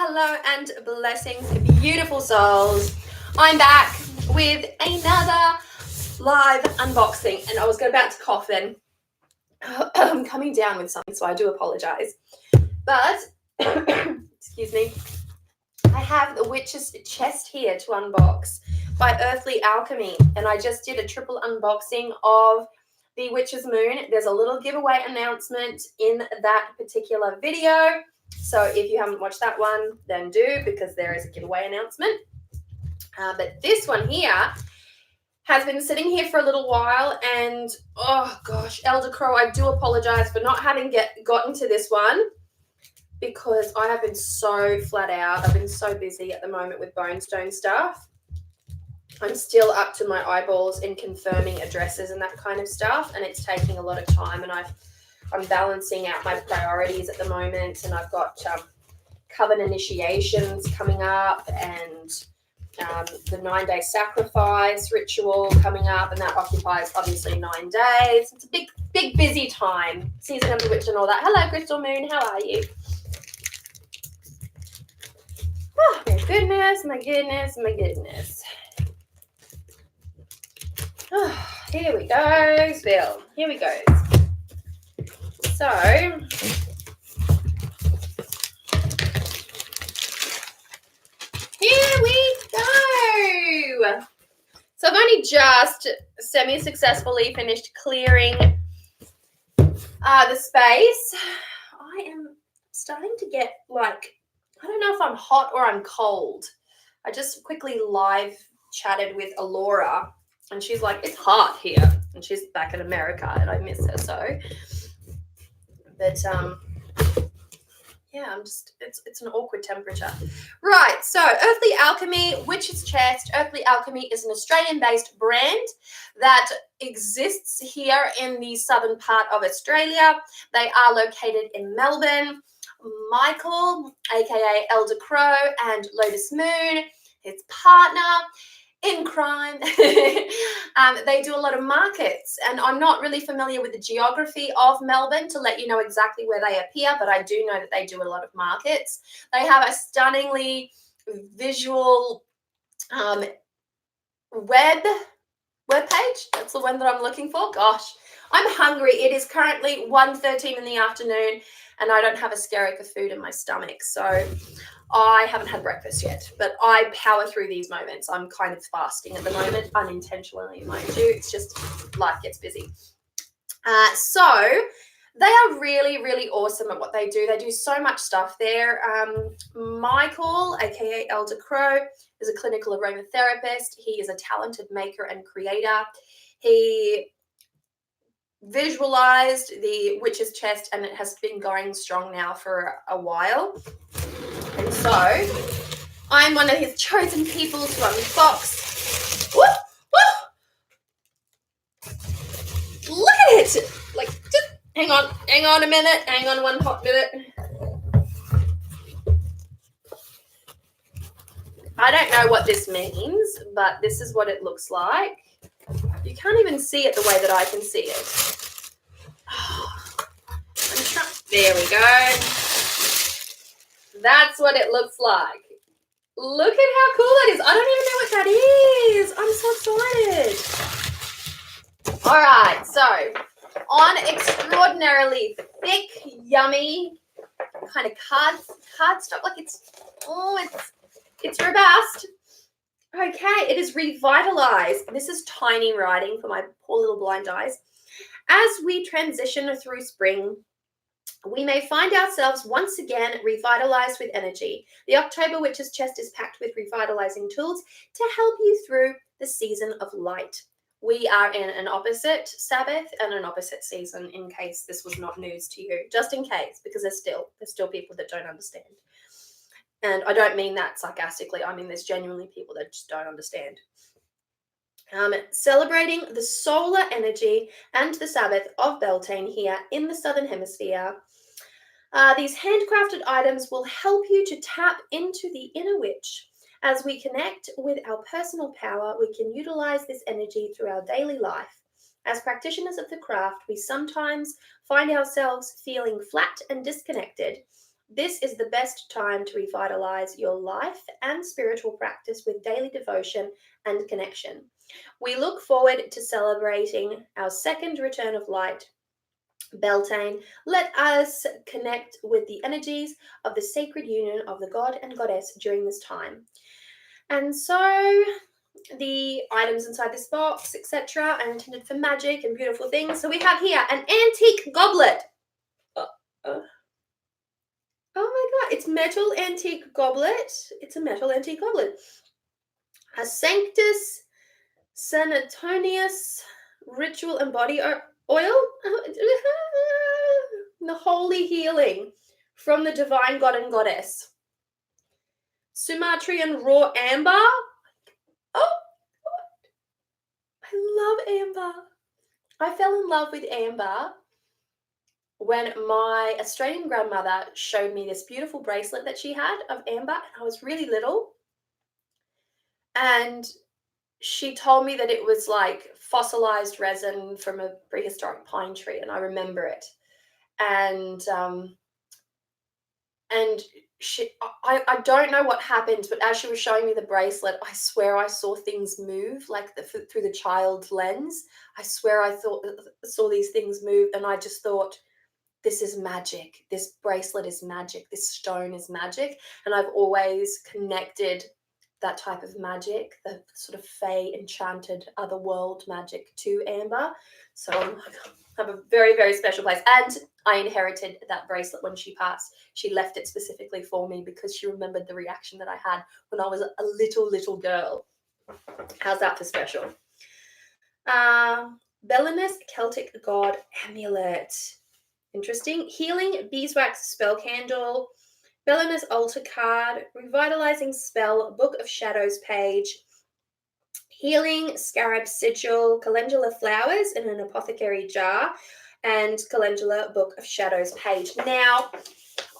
Hello and blessings, beautiful souls. I'm back with another live unboxing, and I was about to cough then. I'm coming down with something, so I do apologize. But, excuse me, I have the Witch's Chest here to unbox by Earthly Alchemy, and I just did a triple unboxing of the Witch's Moon. There's a little giveaway announcement in that particular video. So if you haven't watched that one, then do, because there is a giveaway announcement. But this one here has been sitting here for a little while, and oh gosh, Elder Crow, I do apologize for not having gotten to this one, because I have been so flat out. I've been so busy at the moment with Bonestone stuff. I'm still up to my eyeballs in confirming addresses and that kind of stuff, and it's taking a lot of time, and I'm balancing out my priorities at the moment, and I've got coven initiations coming up, and the 9-day sacrifice ritual coming up, and that occupies obviously 9 days. It's a big busy time, season of the witch and all that. Hello, Crystal Moon, how are you? Oh my goodness, my goodness, my goodness. Oh, here we go, Bill. Here we go. So, here we go. So I've only just semi-successfully finished clearing the space. I am starting to get like, I don't know if I'm hot or I'm cold. I just quickly live chatted with Alora, and she's like, it's hot here, and she's back in America, and I miss her so. But yeah, it's an awkward temperature. Right, so Earthly Alchemy, Witch's Chest. Earthly Alchemy is an Australian-based brand that exists here in the southern part of Australia. They are located in Melbourne. Michael, aka Elder Crow, and Lotus Moon, his partner in crime, they do a lot of markets, and I'm not really familiar with the geography of Melbourne to let you know exactly where they appear, but I do know that they do a lot of markets. They have a stunningly visual web page. That's the one that I'm looking for. Gosh, I'm hungry. It is currently 1:13 in the afternoon, and I don't have a skerrick of food in my stomach, so I haven't had breakfast yet, but I power through these moments. I'm kind of fasting at the moment, unintentionally, mind you. It's just life gets busy. So they are really, really awesome at what they do. They do so much stuff there. Michael, aka Elder Crow, is a clinical aromatherapist. He is a talented maker and creator. He visualized the Witch's Chest, and it has been going strong now for a while. And so I'm one of his chosen people to unbox. Woo! Woo! Look at it! Like, just hang on a minute. Hang on one hot minute. I don't know what this means, but this is what it looks like. You can't even see it the way that I can see it. There we go. That's what it looks like. Look at how cool that is. I don't even know what that is. I'm so excited. All right, so on extraordinarily thick, yummy kind of card stuff. Like it's robust. Okay, it is revitalized. This is tiny writing for my poor little blind eyes. As we transition through spring, we may find ourselves once again revitalized with energy. The October Witch's Chest is packed with revitalizing tools to help you through the season of light. We are in an opposite Sabbath and an opposite season, in case this was not news to you, just in case, because there's still people that don't understand. And I don't mean that sarcastically. I mean, there's genuinely people that just don't understand. Celebrating the solar energy and the Sabbath of Beltane here in the Southern Hemisphere. These handcrafted items will help you to tap into the inner witch. As we connect with our personal power, we can utilize this energy through our daily life. As practitioners of the craft, we sometimes find ourselves feeling flat and disconnected. This is the best time to revitalize your life and spiritual practice with daily devotion and connection. We look forward to celebrating our second return of light, Beltane. Let us connect with the energies of the sacred union of the god and goddess during this time. And so the items inside this box, etc., are intended for magic and beautiful things. So we have here an antique goblet. Oh my god, it's metal antique goblet. It's a metal antique goblet. A Sanctus Sanitonius ritual and body oil. The holy healing from the divine god and goddess. Sumatrian raw amber. Oh, I love amber. I fell in love with amber when my Australian grandmother showed me this beautiful bracelet that she had of amber, and I was really little. And she told me that it was like fossilized resin from a prehistoric pine tree, and I remember it. And I don't know what happened, but as she was showing me the bracelet, I swear I saw things move, like through the child's lens. I swear I saw these things move, and I just thought, this is magic. This bracelet is magic. This stone is magic. And I've always connected that type of magic, the sort of fey, enchanted, otherworld magic, to amber. So I have a very, very special place. And I inherited that bracelet when she passed. She left it specifically for me because she remembered the reaction that I had when I was a little girl. How's that for special? Belinus Celtic God Amulet. Interesting. Healing beeswax spell candle. Belinus altar card. Revitalizing spell. Book of Shadows page. Healing scarab sigil. Calendula flowers in an apothecary jar. And Calendula Book of Shadows page. Now,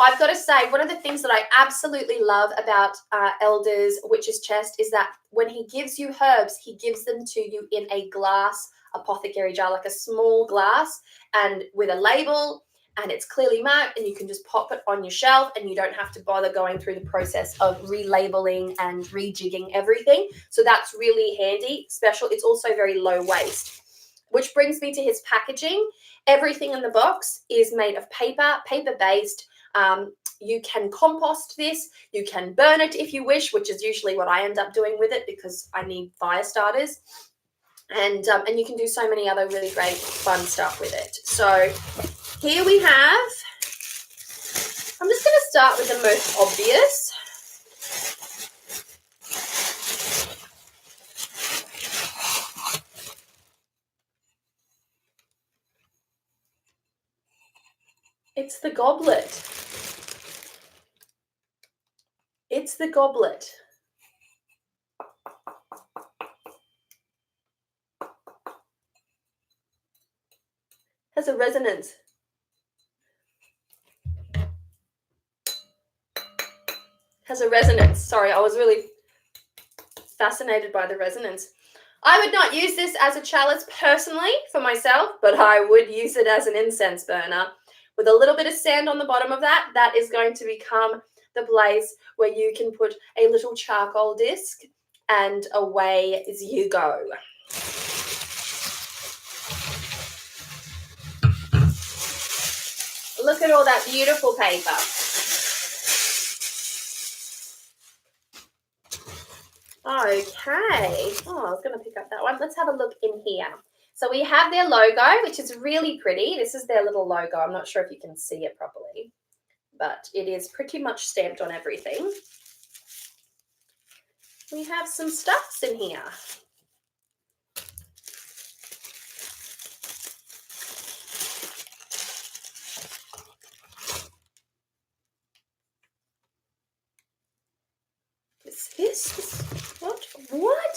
I've got to say, one of the things that I absolutely love about Elder's Witch's Chest is that when he gives you herbs, he gives them to you in a glass apothecary jar, like a small glass, and with a label, and it's clearly marked, and you can just pop it on your shelf, and you don't have to bother going through the process of relabeling and rejigging everything. So that's really handy, special. It's also very low waste, which brings me to his packaging. Everything in the box is made of paper-based. You can compost this, you can burn it if you wish, which is usually what I end up doing with it because I need fire starters. And you can do so many other really great fun stuff with it. So here we have, I'm just going to start with the most obvious. It's the goblet. It's the goblet. Has a resonance. Has a resonance. Sorry, I was really fascinated by the resonance. I would not use this as a chalice personally for myself, but I would use it as an incense burner. With a little bit of sand on the bottom of that, that is going to become the place where you can put a little charcoal disc, and away as you go. Look at all that beautiful paper. Okay. Oh, I was going to pick up that one. Let's have a look in here. So we have their logo, which is really pretty. This is their little logo. I'm not sure if you can see it properly, but it is pretty much stamped on everything. We have some stuffs in here. Is this? What? What?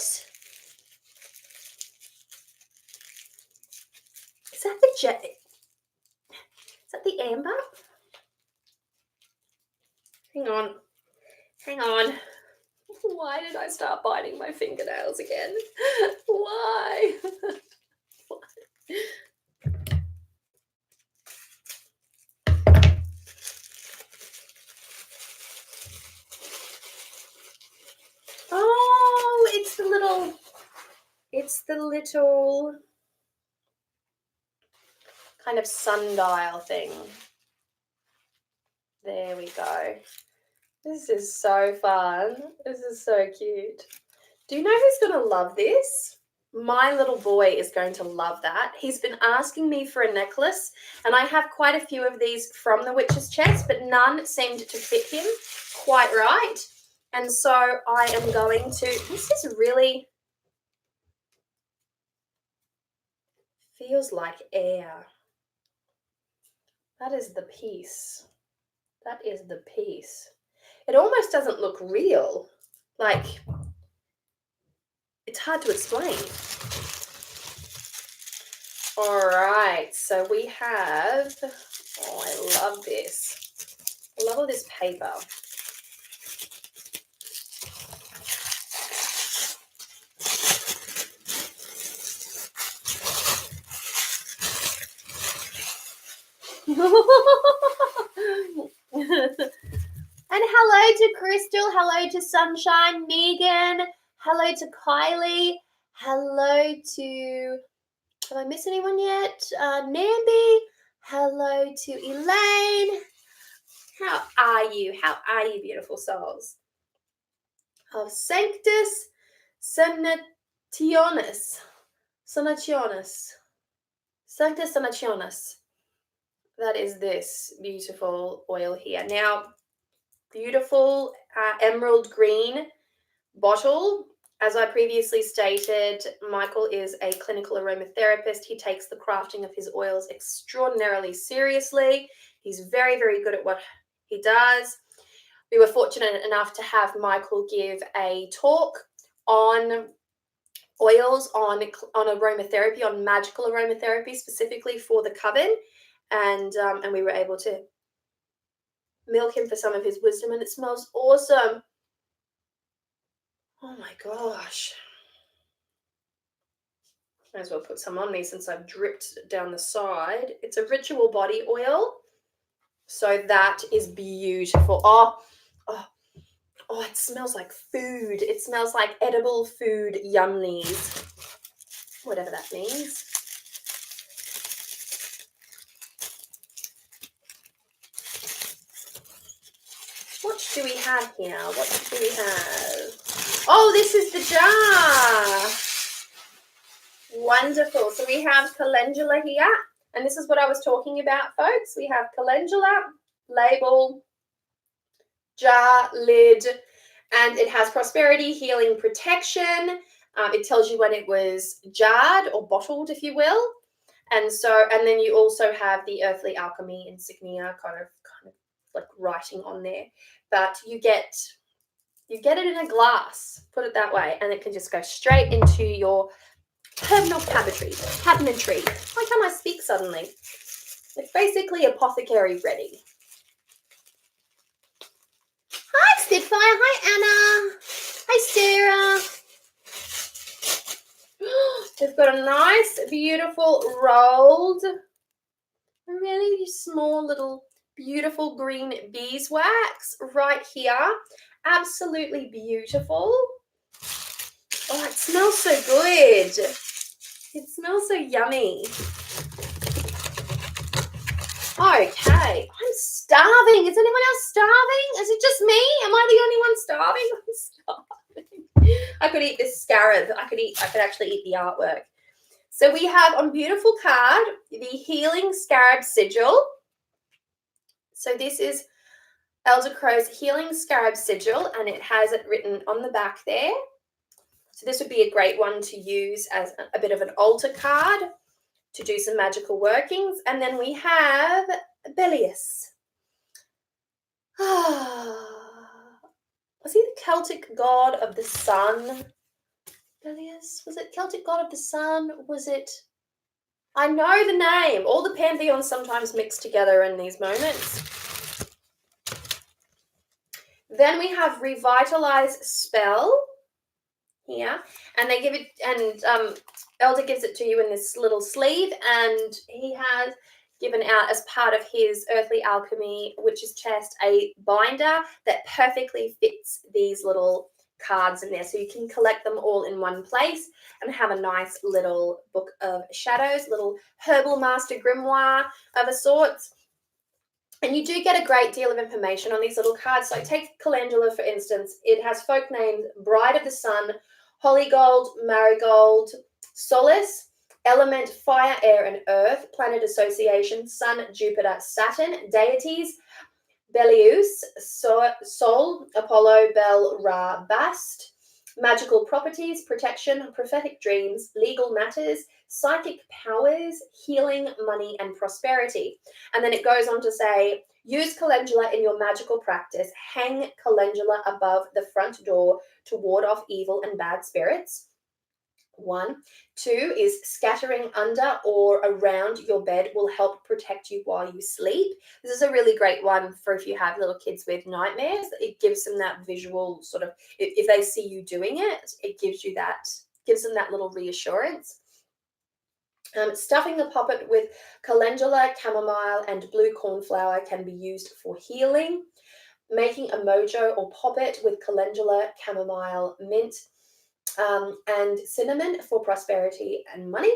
Is that the jet? Is that the amber? Hang on. Hang on. Why did I start biting my fingernails again? Why? the little kind of sundial thing. There we go. This is so fun. This is so cute. Do you know who's going to love this? My little boy is going to love that. He's been asking me for a necklace, and I have quite a few of these from the witch's chest, but none seemed to fit him quite right. And so I am going to, this is really, feels like air. That is the piece. That is the piece. It almost doesn't look real. Like, it's hard to explain. All right, so we have, oh, I love this. I love all this paper. And hello to Crystal, hello to Sunshine, Megan, hello to Kylie, hello to, have I missed anyone yet? Nambi, hello to Elaine. How are you? How are you, beautiful souls? Of Sanctus Sanationis. Sanctus Sanationis. That is this beautiful oil here. Now, beautiful emerald green bottle. As I previously stated, Michael is a clinical aromatherapist. He takes the crafting of his oils extraordinarily seriously. He's very, very good at what he does. We were fortunate enough to have Michael give a talk on oils, on aromatherapy, on magical aromatherapy, specifically for the coven. And we were able to milk him for some of his wisdom, and it smells awesome. Oh my gosh. Might as well put some on me since I've dripped down the side. It's a ritual body oil. So that is beautiful. Oh, it smells like food. It smells like edible food yummies. Whatever that means. What do we have here? What do we have? Oh, this is the jar. Wonderful. So we have calendula here. And this is what I was talking about, folks. We have calendula, label, jar, lid, and it has prosperity, healing, protection. It tells you when it was jarred or bottled, if you will. And then you also have the earthly alchemy insignia kind of like writing on there. But you get it in a glass, put it that way, and it can just go straight into your terminal cabinetry. Why can't I speak suddenly? It's basically apothecary ready. Hi, Spitfire. Hi, Anna. Hi, Sarah. We've got a nice, beautiful rolled, really small little beautiful green beeswax right here. Absolutely beautiful. Oh, it smells so good. It smells so yummy. Okay, I'm starving. Is anyone else starving? Is it just me? Am I the only one starving? I'm starving. I could eat this scarab. I could actually eat the artwork. So we have on beautiful card the Healing Scarab Sigil. So this is Elder Crow's Healing Scarab Sigil, and it has it written on the back there. So this would be a great one to use as a bit of an altar card to do some magical workings. And then we have Belius. Was he the Celtic god of the sun? Belius? Was it Celtic god of the sun? Was it? I know the name. All the pantheons sometimes mix together in these moments. Then we have Revitalize Spell here, and they give it, and Elder gives it to you in this little sleeve, and he has given out as part of his Earthly Alchemy Witch's Chest a binder that perfectly fits these little cards in there, so you can collect them all in one place and have a nice little book of shadows, little herbal master grimoire of a sort. And you do get a great deal of information on these little cards. So take calendula, for instance. It has folk names: Bride of the Sun, Holy Gold, Marigold, Solace, Element, Fire, Air, and Earth, Planet Association, Sun, Jupiter, Saturn, Deities, Belius, Sol, Apollo, Bel, Ra, Bast, magical properties, protection, prophetic dreams, legal matters, psychic powers, healing, money, and prosperity. And then it goes on to say, use calendula in your magical practice. Hang calendula above the front door to ward off evil and bad spirits. 1. 2 is scattering under or around your bed will help protect you while you sleep. This is a really great one for if you have little kids with nightmares. It gives them that visual sort of, if they see you doing it, it gives them that little reassurance. Stuffing the poppet with calendula, chamomile, and blue cornflower can be used for healing. Making a mojo or poppet with calendula, chamomile, mint, and cinnamon for prosperity and money.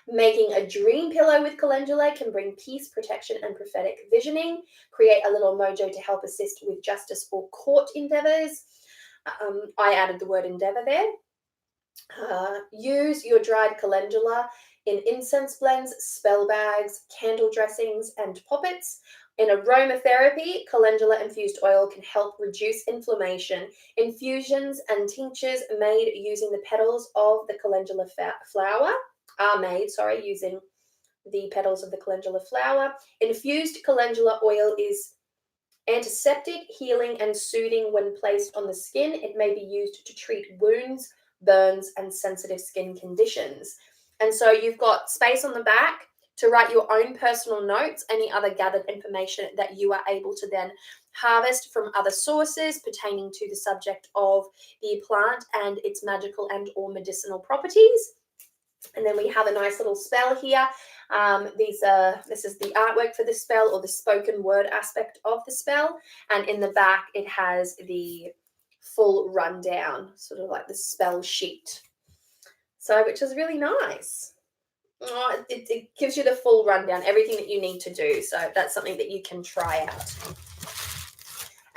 Making a dream pillow with calendula can bring peace, protection, and prophetic visioning. Create a little mojo to help assist with justice or court endeavors. I added the word endeavor there. Use your dried calendula in incense blends, spell bags, candle dressings, and poppets. In aromatherapy, calendula-infused oil can help reduce inflammation. Infusions and tinctures made using the petals of the calendula flower using the petals of the calendula flower. Infused calendula oil is antiseptic, healing, and soothing when placed on the skin. It may be used to treat wounds, burns, and sensitive skin conditions. And so you've got space on the back to write your own personal notes, any other gathered information that you are able to then harvest from other sources pertaining to the subject of the plant and its magical and or medicinal properties. And then we have a nice little spell here. This is the artwork for the spell, or the spoken word aspect of the spell. And in the back, it has the full rundown, sort of like the spell sheet. So, which is really nice. It gives you the full rundown, everything that you need to do. So that's something that you can try out.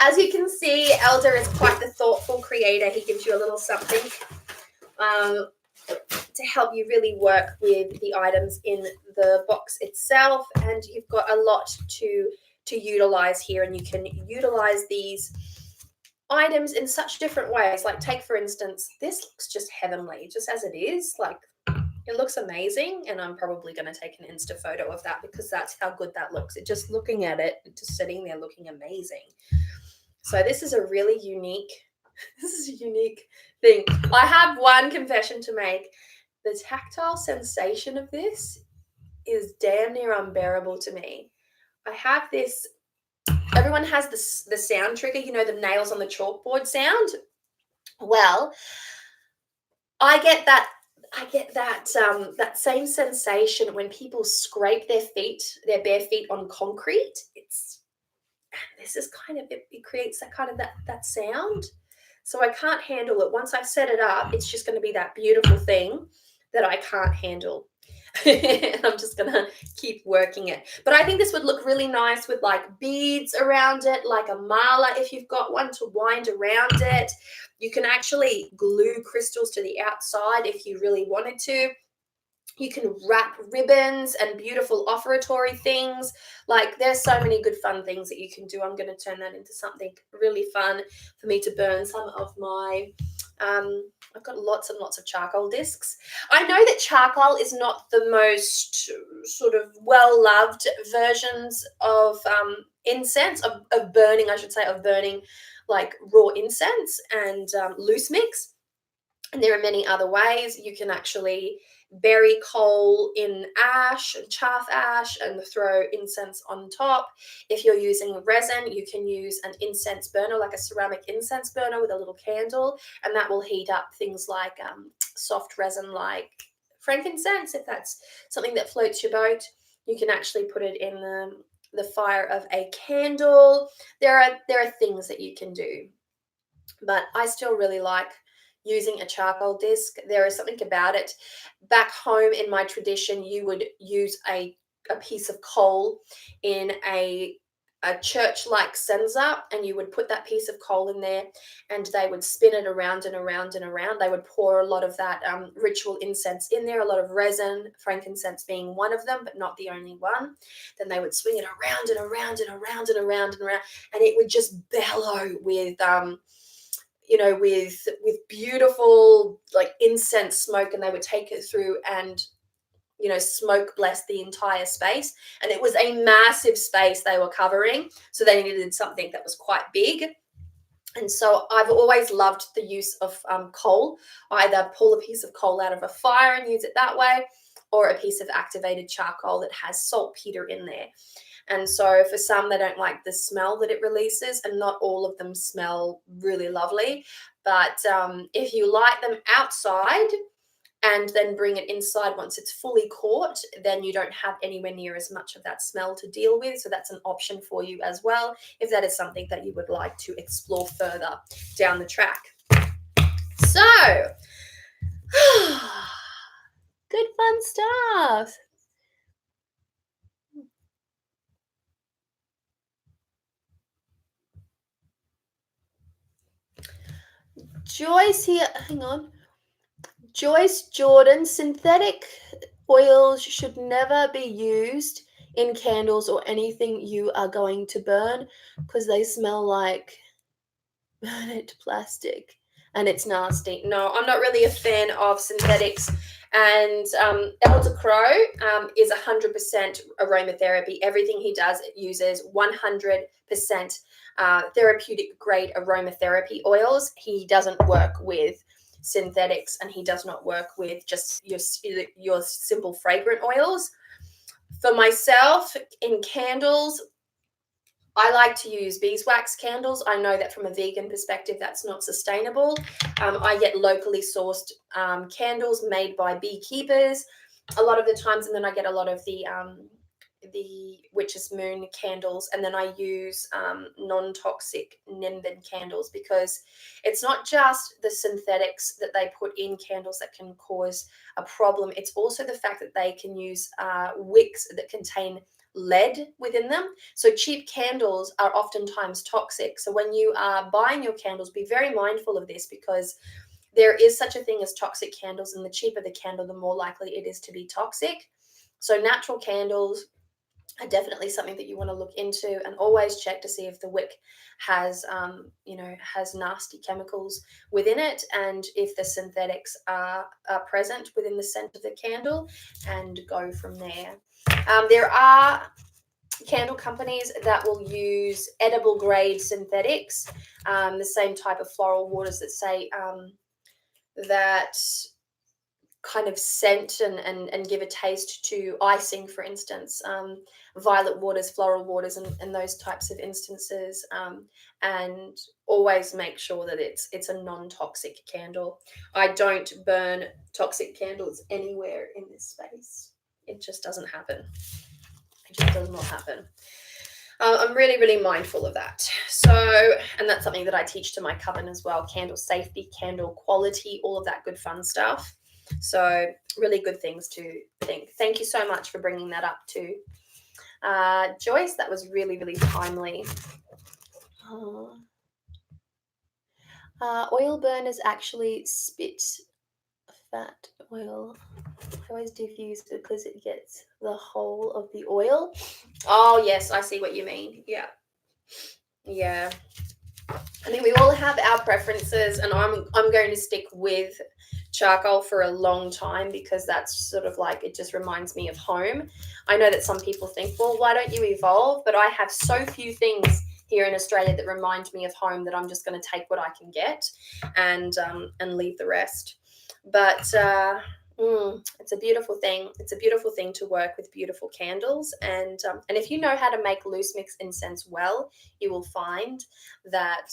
As you can see, Elder is quite the thoughtful creator. He gives you a little something to help you really work with the items in the box itself. And you've got a lot to utilize here, and you can utilize these items in such different ways. Like, take for instance, this looks just heavenly, just as it is. Like, it looks amazing, and I'm probably going to take an Insta photo of that because that's how good that looks. Just looking at it, just sitting there looking amazing. So this is a really unique thing. I have one confession to make. The tactile sensation of this is damn near unbearable to me. I have this, everyone has the sound trigger, you know, the nails on the chalkboard sound. Well, I get that that same sensation when people scrape their bare feet on concrete. It creates that sound. So I can't handle it. Once I've set it up, it's just going to be that beautiful thing that I can't handle. And I'm just going to keep working it. But I think this would look really nice with like beads around it, like a mala if you've got one to wind around it. You can actually glue crystals to the outside if you really wanted to. You can wrap ribbons and beautiful offertory things. Like, there's so many good fun things that you can do. I'm going to turn that into something really fun for me to burn some of my I've got lots and lots of charcoal discs. I know that charcoal is not the most sort of well-loved versions of incense, of burning, I should say, of burning like raw incense and loose mix. And there are many other ways. You can actually bury coal in ash and chaff ash and throw incense on top. If you're using resin, you can use an incense burner, like a ceramic incense burner with a little candle, and that will heat up things like soft resin like frankincense. If that's something that floats your boat, you can actually put it in the fire of a candle. There are things that you can do. but I still really like using a charcoal disc. There is something about it. Back home in my tradition, you would use a piece of coal in a church-like censer, and you would put that piece of coal in there, and they would spin it around and around and around. They would pour a lot of that ritual incense in there, a lot of resin, frankincense being one of them, but not the only one. Then they would swing it around and around and around and around and around, and it would just bellow with with beautiful like incense smoke, and they would take it through and smoke bless the entire space. And it was a massive space they were covering, so they needed something that was quite big. And so I've always loved the use of coal. Either pull a piece of coal out of a fire and use it that way, or a piece of activated charcoal that has saltpeter in there. And so for some, they don't like the smell that it releases, and not all of them smell really lovely. But if you light them outside and then bring it inside once it's fully caught, then you don't have anywhere near as much of that smell to deal with. So that's an option for you as well, if that is something that you would like to explore further down the track. So, good fun stuff. Joyce here, hang on. Joyce Jordan, synthetic oils should never be used in candles or anything you are going to burn, because they smell like burnt plastic and it's nasty. No, I'm not really a fan of synthetics. And Elder Crow is 100% aromatherapy. Everything he does uses 100% therapeutic grade aromatherapy oils. He doesn't work with synthetics, and he does not work with just your simple fragrant oils. For myself, in candles, I like to use beeswax candles. I know that from a vegan perspective, that's not sustainable. I get locally sourced candles made by beekeepers a lot of the times, and then I get a lot of the witch's moon candles, and then I use non-toxic Nimbin candles, because it's not just the synthetics that they put in candles that can cause a problem. It's also the fact that they can use wicks that contain lead within them. So cheap candles are oftentimes toxic. So when you are buying your candles, be very mindful of this, because there is such a thing as toxic candles, and the cheaper the candle, the more likely it is to be toxic. So natural candles are definitely something that you want to look into, and always check to see if the wick has has nasty chemicals within it, and if the synthetics are present within the scent of the candle, and go from there. There are candle companies that will use edible grade synthetics, the same type of floral waters that say that kind of scent and give a taste to icing, for instance, violet waters, floral waters, and those types of instances. And always make sure that it's a non-toxic candle. I don't burn toxic candles anywhere in this space. It just doesn't happen. It just does not happen. I'm really, really mindful of that. So, and that's something that I teach to my coven as well: candle safety, candle quality, all of that good fun stuff. So really good things to think. Thank you so much for bringing that up too, Joyce. That was really, really timely. Oil burners actually spit fat oil. I always diffuse because it gets the whole of the oil. Oh yes, I see what you mean. Yeah. I think we all have our preferences, and I'm going to stick with charcoal for a long time, because that's sort of like, it just reminds me of home. I know that some people think, well, why don't you evolve? But I have so few things here in Australia that remind me of home that I'm just going to take what I can get and leave the rest. But it's a beautiful thing. It's a beautiful thing to work with beautiful candles, and if you know how to make loose mix incense well, you will find that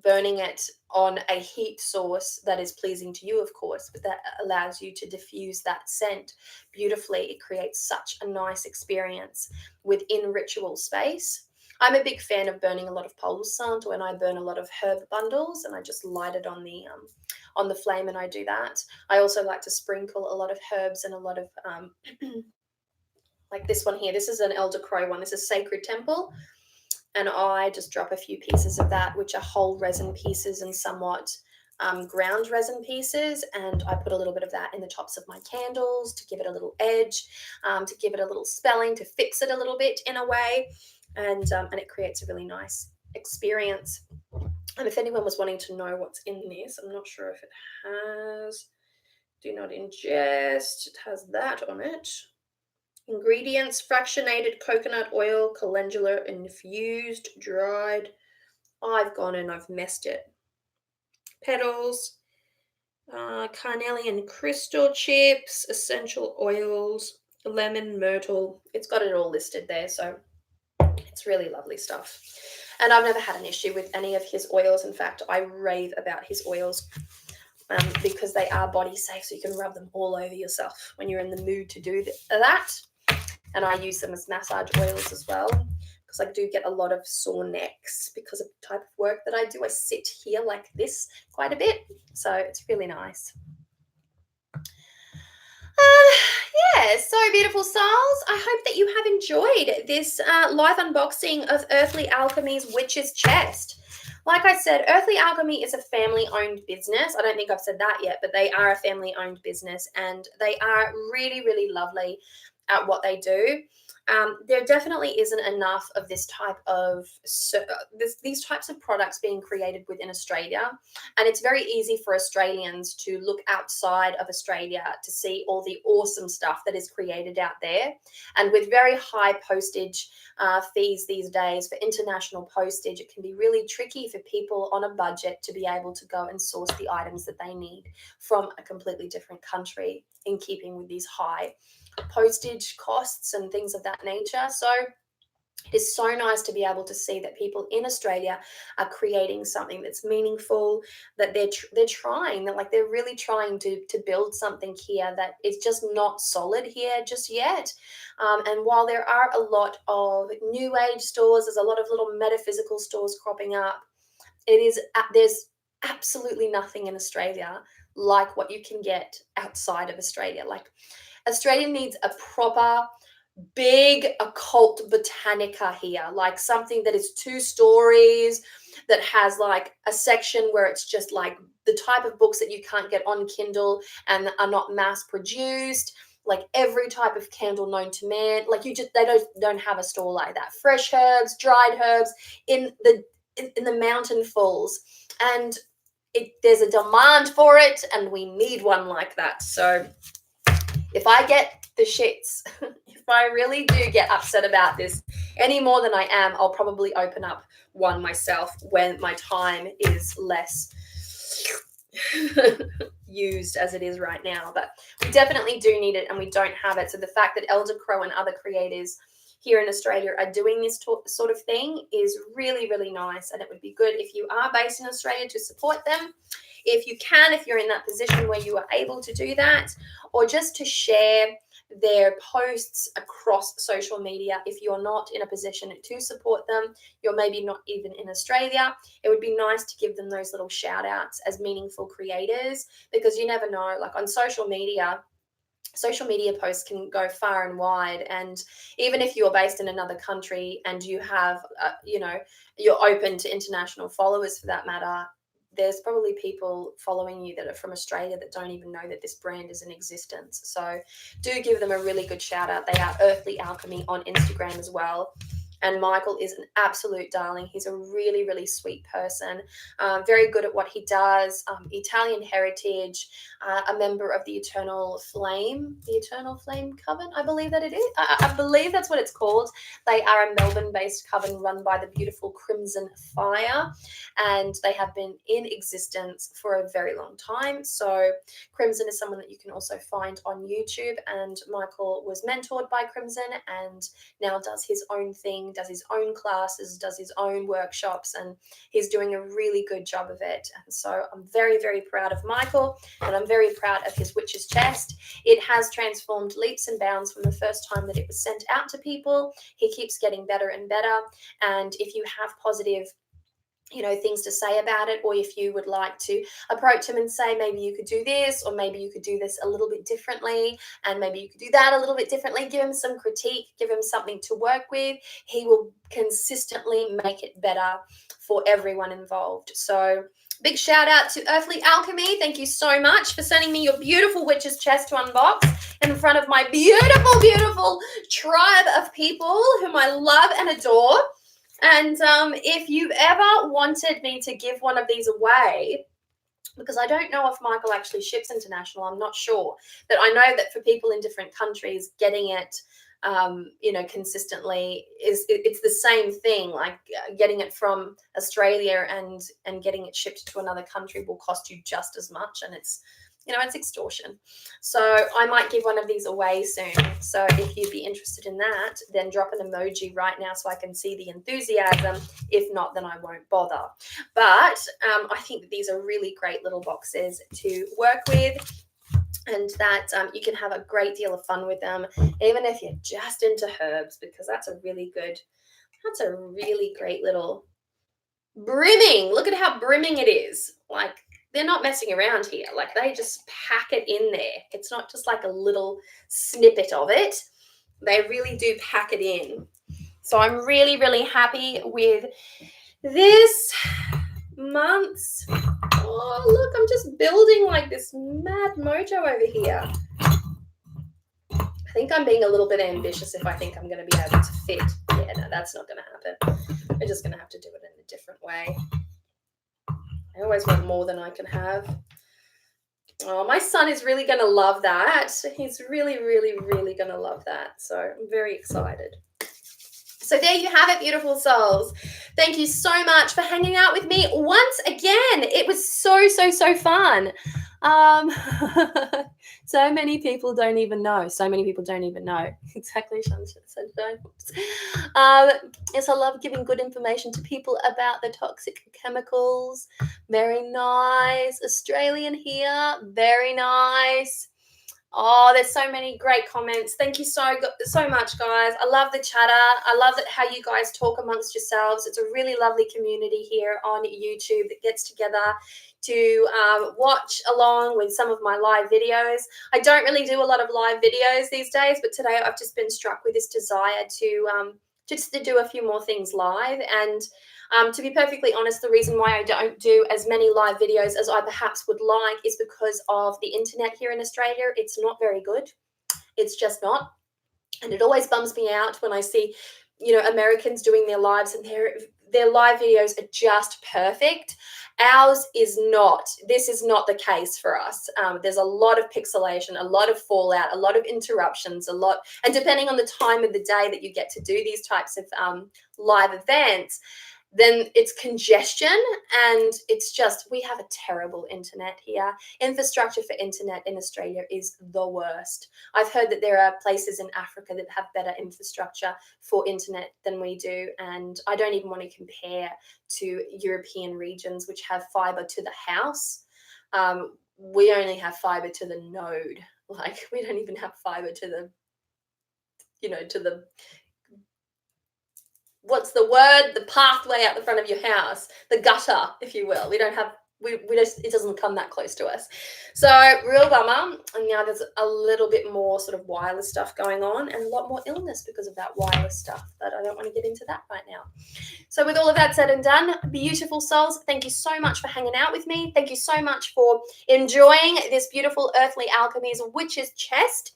burning it on a heat source that is pleasing to you, of course, but that allows you to diffuse that scent beautifully. It creates such a nice experience within ritual space. I'm a big fan of burning a lot of pole scent when I burn a lot of herb bundles, and I just light it on the flame, and I do that. I also like to sprinkle a lot of herbs and a lot of like this one here. This is an elder crow one. This is Sacred Temple, and I just drop a few pieces of that, which are whole resin pieces and somewhat ground resin pieces, and I put a little bit of that in the tops of my candles to give it a little edge, to give it a little spelling, to fix it a little bit in a way, and it creates a really nice experience. And if anyone was wanting to know what's in this, I'm not sure if it has do not ingest. It has that on it. Ingredients: fractionated coconut oil, calendula infused, dried. I've gone and I've messed it. Petals, carnelian crystal chips, essential oils, lemon, myrtle. It's got it all listed there, so it's really lovely stuff. And I've never had an issue with any of his oils. In fact, I rave about his oils because they are body safe, so you can rub them all over yourself when you're in the mood to do that. And I use them as massage oils as well, because I do get a lot of sore necks because of the type of work that I do. I sit here like this quite a bit, so it's really nice. Yeah, so beautiful souls. I hope that you have enjoyed this live unboxing of Earthly Alchemy's Witch's Chest. Like I said, Earthly Alchemy is a family-owned business. I don't think I've said that yet, but they are a family-owned business, and they are really, really lovely at what they do. There definitely isn't enough of this type of these types of products being created within Australia, and it's very easy for Australians to look outside of Australia to see all the awesome stuff that is created out there. And with very high postage fees these days for international postage, it can be really tricky for people on a budget to be able to go and source the items that they need from a completely different country in keeping with these high postage costs and things of that nature. So it is so nice to be able to see that people in Australia are creating something that's meaningful, that they're trying, they're really trying to build something here that is just not solid here just yet. And while there are a lot of new age stores, there's a lot of little metaphysical stores cropping up. There's absolutely nothing in Australia like what you can get outside of Australia. Like, Australia needs a proper big occult botanica here, like something that is 2 stories, that has like a section where it's just like the type of books that you can't get on Kindle and are not mass produced, like every type of candle known to man. Like they don't have a store like that. Fresh herbs, dried herbs in the mountain falls, and there's a demand for it, and we need one like that. So if I get the shits, if I really do get upset about this any more than I am, I'll probably open up one myself when my time is less used as it is right now. But we definitely do need it, and we don't have it. So the fact that Elder Crow and other creators here in Australia are doing this sort of thing is really, really nice. And it would be good if you are based in Australia to support them. If you can, if you're in that position where you are able to do that, or just to share their posts across social media. If you're not in a position to support them, you're maybe not even in Australia, it would be nice to give them those little shout outs as meaningful creators, because you never know, like on social media posts can go far and wide. And even if you're based in another country and you have you're open to international followers for that matter, there's probably people following you that are from Australia that don't even know that this brand is in existence. So do give them a really good shout out. They are Earthly Alchemy on Instagram as well. And Michael is an absolute darling. He's a really, really sweet person, very good at what he does, Italian heritage, a member of the Eternal Flame Coven, I believe that it is. I believe that's what it's called. They are a Melbourne-based coven run by the beautiful Crimson Fire, and they have been in existence for a very long time. So Crimson is someone that you can also find on YouTube, and Michael was mentored by Crimson and now does his own thing training, does his own classes, does his own workshops, and he's doing a really good job of it. And so I'm very, very proud of Michael, and I'm very proud of his witch's chest. It has transformed leaps and bounds from the first time that it was sent out to people. He keeps getting better and better. And if you have positive things to say about it, or if you would like to approach him and say, maybe you could do this, or maybe you could do this a little bit differently, and maybe you could do that a little bit differently, give him some critique, give him something to work with. He will consistently make it better for everyone involved. So big shout out to Earthly Alchemy. Thank you so much for sending me your beautiful witch's chest to unbox in front of my beautiful, beautiful tribe of people whom I love and adore. And if you've ever wanted me to give one of these away, because I don't know if Michael actually ships international, I'm not sure, but I know that for people in different countries, getting it, consistently it's the same thing. Like getting it from Australia and getting it shipped to another country will cost you just as much, and it's extortion. So I might give one of these away soon. So if you'd be interested in that, then drop an emoji right now so I can see the enthusiasm. If not, then I won't bother. But I think that these are really great little boxes to work with, and that you can have a great deal of fun with them, even if you're just into herbs, because that's a really great little brimming. Look at how brimming it is. Like, they're not messing around here. Like, they just pack it in there. It's not just like a little snippet of it. They really do pack it in. So I'm really, really happy with this month's. Oh, look, I'm just building like this mad mojo over here. I think I'm being a little bit ambitious if I think I'm going to be able to fit. Yeah, no, that's not going to happen. We're just going to have to do it in a different way. I always want more than I can have. Oh, my son is really going to love that. He's really, really, really going to love that. So I'm very excited. So there you have it, beautiful souls. Thank you so much for hanging out with me once again. It was so, so, so fun. So many people don't even know. Exactly, Shan said. Yes, I love giving good information to people about the toxic chemicals. Very nice. Australian here. Very nice. Oh, there's so many great comments. Thank you so much, guys. I love the chatter. I love how you guys talk amongst yourselves. It's a really lovely community here on YouTube that gets together to watch along with some of my live videos. I don't really do a lot of live videos these days, but today I've just been struck with this desire to just to do a few more things live. And to be perfectly honest, the reason why I don't do as many live videos as I perhaps would like is because of the internet here in Australia. It's not very good. It's just not. And it always bums me out when I see, Americans doing their lives and their live videos are just perfect. Ours is not. This is not the case for us. There's a lot of pixelation, a lot of fallout, a lot of interruptions, and depending on the time of the day that you get to do these types of live events, then it's congestion, and it's just, we have a terrible internet here. Infrastructure for internet in Australia is the worst. I've heard that there are places in Africa that have better infrastructure for internet than we do, and I don't even want to compare to European regions which have fiber to the house. We only have fiber to the node. Like, we don't even have fiber to the what's the word? The pathway out the front of your house, the gutter, if you will. We don't have, it doesn't come that close to us. So real bummer. And now there's a little bit more sort of wireless stuff going on, and a lot more illness because of that wireless stuff, but I don't want to get into that right now. So with all of that said and done, beautiful souls, thank you so much for hanging out with me. Thank you so much for enjoying this beautiful Earthly Alchemy's Witch's Chest.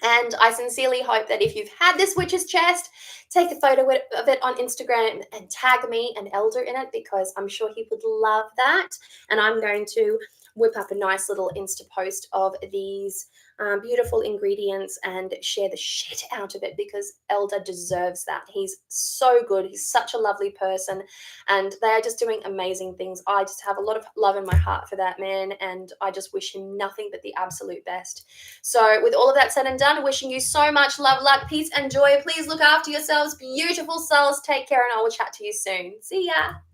And I sincerely hope that if you've had this witch's chest, take a photo of it on Instagram and tag me and Elder in it, because I'm sure he would love that. And I'm going to whip up a nice little Insta post of these beautiful ingredients and share the shit out of it, because Elder deserves that. He's so good. He's such a lovely person, and they are just doing amazing things. I just have a lot of love in my heart for that man, and I just wish him nothing but the absolute best. So with all of that said and done, wishing you so much love, luck, peace, and joy. Please look after yourselves, beautiful souls. Take care, and I will chat to you soon. See ya.